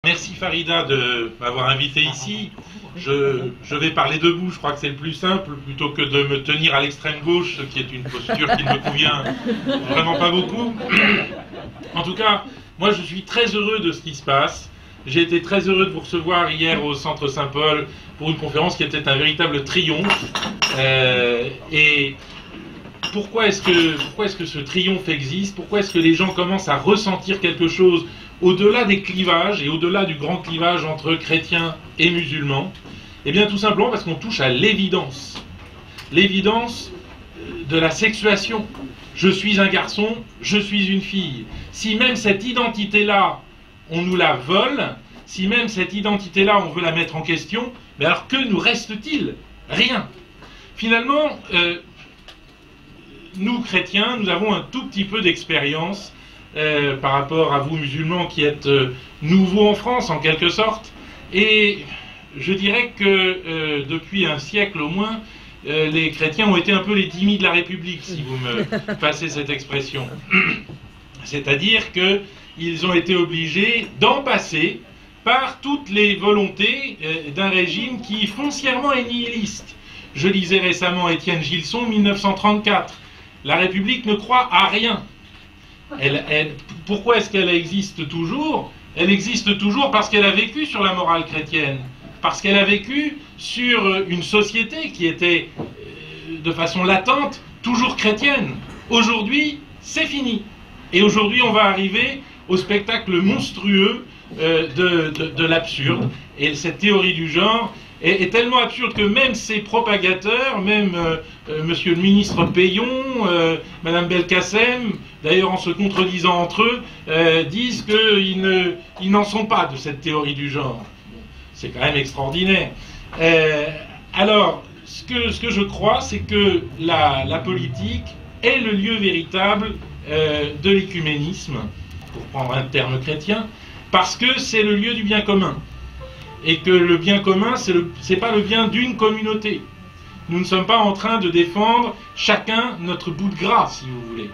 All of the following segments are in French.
Merci Farida de m'avoir invité ici. Je vais parler debout, je crois que c'est le plus simple, plutôt que de me tenir à l'extrême gauche, ce qui est une posture qui ne me convient vraiment pas beaucoup. En tout cas, moi je suis très heureux de ce qui se passe. J'ai été très heureux de vous recevoir hier au Centre Saint-Paul pour une conférence qui était un véritable triomphe. Et pourquoi est-ce que ce triomphe existe? Pourquoi est-ce que les gens commencent à ressentir quelque chose au-delà des clivages et au-delà du grand clivage entre chrétiens et musulmans? Eh bien tout simplement parce qu'on touche à l'évidence. L'évidence de la sexuation. Je suis un garçon, je suis une fille. Si même cette identité-là, on nous la vole, si même cette identité-là, on veut la mettre en question, mais alors que nous reste-t-il? Rien. Finalement, nous chrétiens, nous avons un tout petit peu d'expérience par rapport à vous musulmans qui êtes nouveaux en France en quelque sorte, et je dirais que depuis un siècle au moins, les chrétiens ont été un peu les Timis de la République, si vous me passez cette expression. C'est-à-dire qu'ils ont été obligés d'en passer par toutes les volontés d'un régime qui foncièrement est nihiliste. Je lisais récemment Étienne Gilson, 1934. La République ne croit à rien. Pourquoi est-ce qu'elle existe toujours? Elle existe toujours parce qu'elle a vécu sur la morale chrétienne, parce qu'elle a vécu sur une société qui était de façon latente toujours chrétienne. Aujourd'hui, c'est fini. Et aujourd'hui, on va arriver au spectacle monstrueux de l'absurde. Et cette théorie du genre est tellement absurde que même ses propagateurs, même monsieur le ministre Payon, madame Belkacem, d'ailleurs en se contredisant entre eux, disent qu'ils n'en sont pas de cette théorie du genre. C'est quand même extraordinaire. Alors, ce que je crois, c'est que la politique est le lieu véritable de l'écuménisme, pour prendre un terme chrétien, parce que c'est le lieu du bien commun. Et que le bien commun, c'est pas le bien d'une communauté. Nous ne sommes pas en train de défendre chacun notre bout de gras, si vous voulez.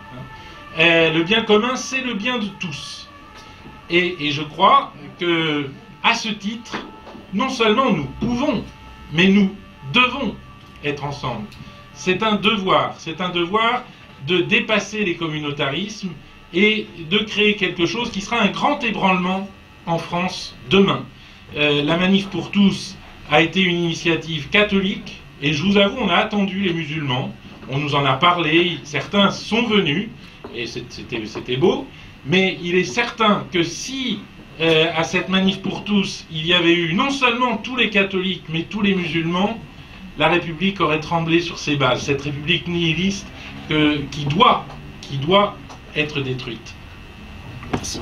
Le bien commun, c'est le bien de tous. Et je crois que, à ce titre, non seulement nous pouvons, mais nous devons être ensemble. C'est un devoir de dépasser les communautarismes et de créer quelque chose qui sera un grand ébranlement en France demain. La Manif pour tous a été une initiative catholique, et je vous avoue, on a attendu les musulmans, on nous en a parlé, certains sont venus, et c'était beau, mais il est certain que si à cette Manif pour tous, il y avait eu non seulement tous les catholiques, mais tous les musulmans, la République aurait tremblé sur ses bases, cette République nihiliste qui doit être détruite. Merci.